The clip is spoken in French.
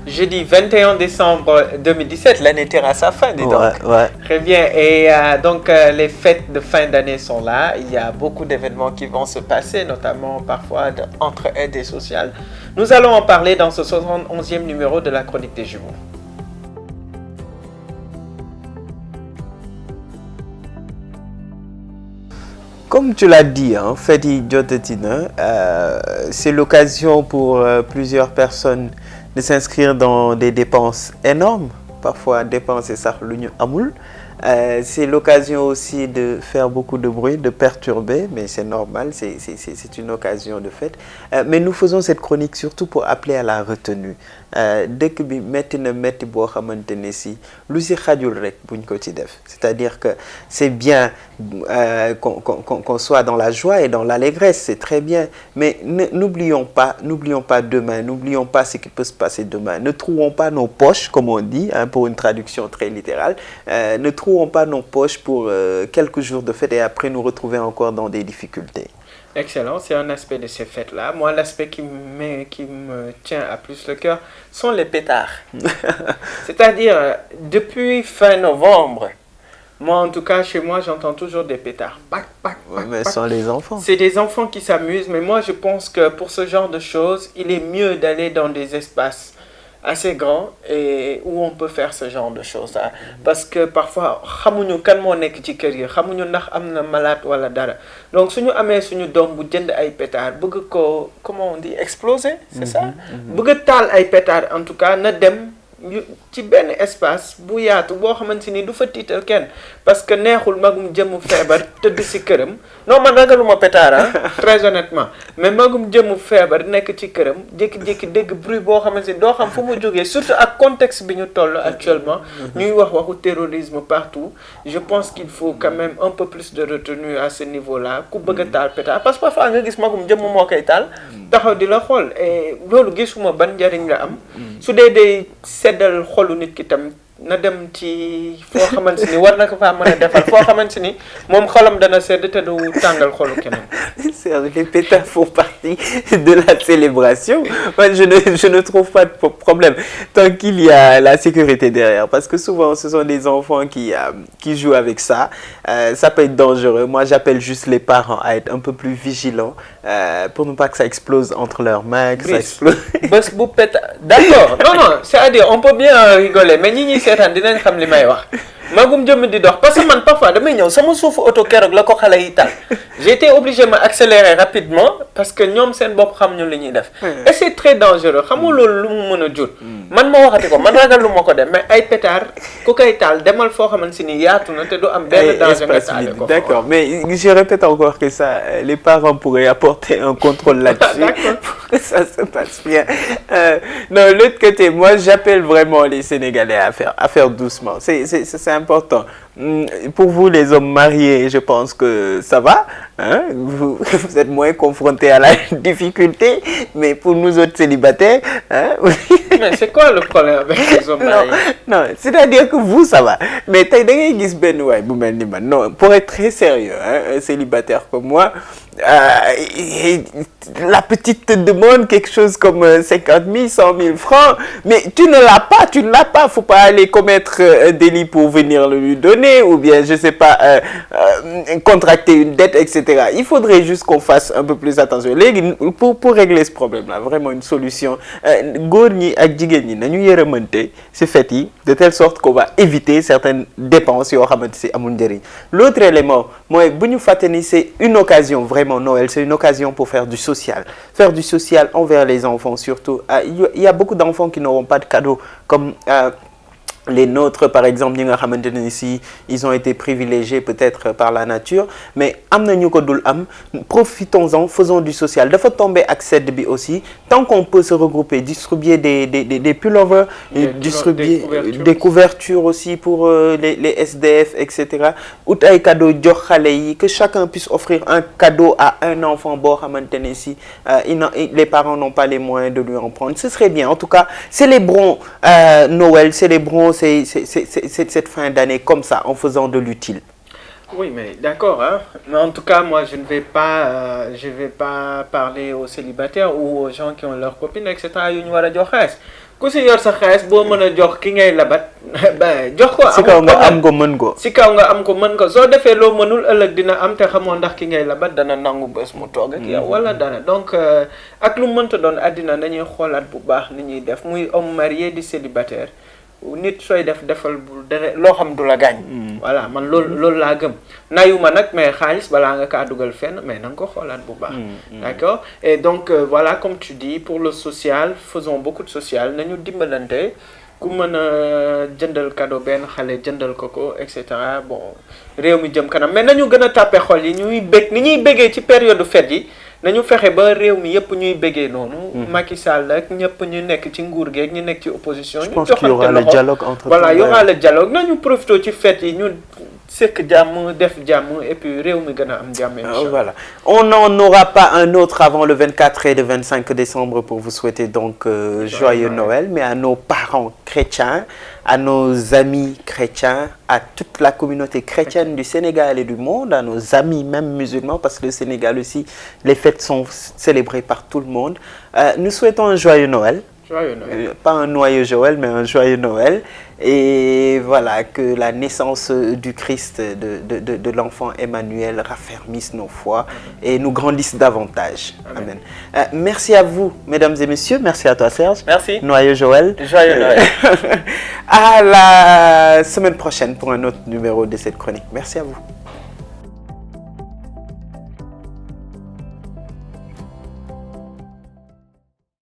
jeudi 21 décembre 2017. L'année tire à sa fin, dis donc. Ouais. Très bien. Et donc, les fêtes de fin d'année sont là. Il y a beaucoup d'événements qui vont se passer, notamment parfois d'entraide et sociale. Nous allons en parler dans ce 71e numéro de la Chronique des Jumeaux. Comme tu l'as dit, Fedi Djotetina, c'est l'occasion pour plusieurs personnes de s'inscrire dans des dépenses énormes, parfois dépenser ça l'union amoul. C'est l'occasion aussi de faire beaucoup de bruit, de perturber, mais c'est normal, c'est une occasion de fête. Mais nous faisons cette chronique surtout pour appeler à la retenue. Dès que metti na metti bo xamantene si lu si xajul rek buñ ko ci def, c'est-à-dire que c'est bien qu'on soit dans la joie et dans l'allégresse, c'est très bien, mais n'oublions pas demain, n'oublions pas ce qui peut se passer demain, ne trouons pas nos poches comme on dit, pour une traduction très littérale, ne trouons pas nos poches pour quelques jours de fête et après nous retrouver encore dans des difficultés. Excellent, c'est un aspect de ces fêtes-là. Moi, l'aspect qui me tient à plus le cœur sont les pétards. C'est-à-dire, depuis fin novembre, moi, en tout cas, chez moi, j'entends toujours des pétards. Pac, pac, pac, mais pac. ce sont les enfants. C'est des enfants qui s'amusent, mais moi, je pense que pour ce genre de choses, il est mieux d'aller dans des espaces assez grand et où on peut faire ce genre de choses là parce que parfois xamuñu kan moo nekk ci kër yi xamuñu ndax am na malade wala dara donc suñu amee suñu doom bu jënd ay pétard bëgg ko comment on dit exploser c'est ça bëgg taal ay pétard en tout cas na dem ci benn espace bu yaatu boo xamante ni du fa tiital kenn parce que neexul magum jëmu feebar tëdd si këram non man ragaluma pétard très honnêtement mais magum jëmu feebar nekk ci këram jékki-jékki dégg bruit boo xamante ni doo xam fu mu jógee surtout ak contexte bi ñu toll actuellement ñuy waxu terrorisme partout je pense qu'il faut quand même un peu plus de retenue à ce niveau-là ku bëgg a taal pétard parce que parfois nga gis magum jëmm moo koy taal taxaw di la xool et loolu gisuma ban njariñ la am su dee day seddal xolu nit ki tam na dem ci foo xamante ni war na ko faa mën a defal foo xamante ni moom xolam dana sedd te du tàngal xolu keneen. Les pétards font partie de la célébration. Moi, je ne trouve pas de problème tant qu'il y a la sécurité derrière. Parce que souvent, ce sont des enfants qui jouent avec ça. Ça peut être dangereux. Moi, j'appelle juste les parents à être un peu plus vigilants pour ne pas que ça explose entre leurs mains. Que ça explose. D'accord. Non, c'est-à-dire, on peut bien rigoler. Mais ñi seetaan dinañ xam li may wax magum jëm di dox parce que man parfois damay ñëw sama suufu auto keroog la ko xale yi tal j'ai été obligé ma accélérer rapidement parce que ñoom seen bopp xam ñu li ñuy def et c'est très dangereux xamoo loolu lu mu mën a jur man ma waxati ko man ragal lu ma ko dem mais ay pétard ku koy taal demal foo xamante ni yaatu na te du am benn danger nga taale ko d'accord mais je répète encore que ça les parents pourraient apporter un contrôle là-dessus pour que ça se passe bien non l'autre côté moi j'appelle vraiment les Sénégalais à faire doucement c'est important. Pour vous, les hommes mariés, je pense que ça va. Vous êtes moins confrontés à la difficulté. Mais pour nous autres célibataires... Mais c'est quoi le problème avec les hommes mariés? Non, c'est-à-dire que vous, ça va. Mais non, pour être très sérieux, un célibataire comme moi, la petite te demande quelque chose comme 50 000, 100 000 francs, mais tu ne l'as pas, faut pas aller commettre un délit pour venir le lui donner, ou bien, je sais pas, contracter une dette, etc. Il faudrait juste qu'on fasse un peu plus attention. Pour régler ce problème-là, vraiment une solution, c'est fait de telle sorte qu'on va éviter certaines dépenses. L'autre élément, moi, c'est une occasion, vraiment Noël, c'est une occasion pour faire du social envers les enfants surtout. Il y a beaucoup d'enfants qui n'auront pas de cadeaux comme les nôtres, par exemple, ici, ils ont été privilégiés peut-être par la nature, mais profitons-en, faisons du social. Il faut tomber accès de aussi. Tant qu'on peut se regrouper, distribuer des pullovers, distribuer des couvertures aussi pour les SDF, etc. Que chacun puisse offrir un cadeau à un enfant. Les parents n'ont pas les moyens de lui en prendre. Ce serait bien. En tout cas, célébrons Noël, célébrons cette fin d'année comme ça, en faisant de l'utile. Oui, mais d'accord, hein. Mais en tout cas, moi, je ne vais pas parler aux célibataires ou aux gens qui ont leurs copines, etc. ku si yor sa xaalis boo mën a jox ki ngay labat ben jox ko. si kaw nga am ko mën ko. si kaw nga am ko mën ko soo defee loo mënul ëllëg dina am te xamoo ndax ki ngay labat dana nangu bés mu toog ak yow wala dara donc ak lu mënta doon àddina nañuy xoolaat bu baax ni ñuy def muy homme marié di célibataire nit sooy defal bu dara loo xam du la gaañ. voilà man loolu laa gëm nayuma nag mais xaalis balaa nga kaa dugal fenn mais na nga ko xoolaat bu baax. d'accord et donc voilà comme tu dis pour le social faisons beaucoup de social nañu dimbalante ku mën a jëndal cadeau benn xale jëndal ko et cetera bon réew mi jëm kanam mais nañu gën a tàppe xol yi ñuy bég ni ñuy bégee ci période fête yi. nañu fexe ba réew mi yëpp ñuy bëggee noonu. Macky Sall ak ñëpp ñu nekk ci nguur geeg ñu nekk ci opposition. je pense qu'il y aura le dialogue entre voilà il y aura le dialogue nañu profité ci fête yi ñu sekk jàmm def jàmm et puis réew mi gën a am jàmm. Voilà on n'en aura pas un autre avant le 24 et le 25 décembre pour vous souhaiter donc joyeux Noël mais à nos parents chrétiens à nos amis chrétiens à toute la communauté chrétienne du Sénégal et du monde à nos amis même musulmans parce que le Sénégal aussi les fêtes sont célébrées par tout le monde nous souhaitons un joyeux Noël. Joyeux Noël. Pas un noyeux Joël mais un joyeux Noël et voilà que la naissance du Christ de l'enfant Emmanuel raffermisse nos foi et nous grandisse davantage. Amen. Merci à vous mesdames et messieurs, merci à toi Serge. Merci. Noyeux Joël. Joyeux Noël. À la semaine prochaine pour un autre numéro de cette chronique. Merci à vous.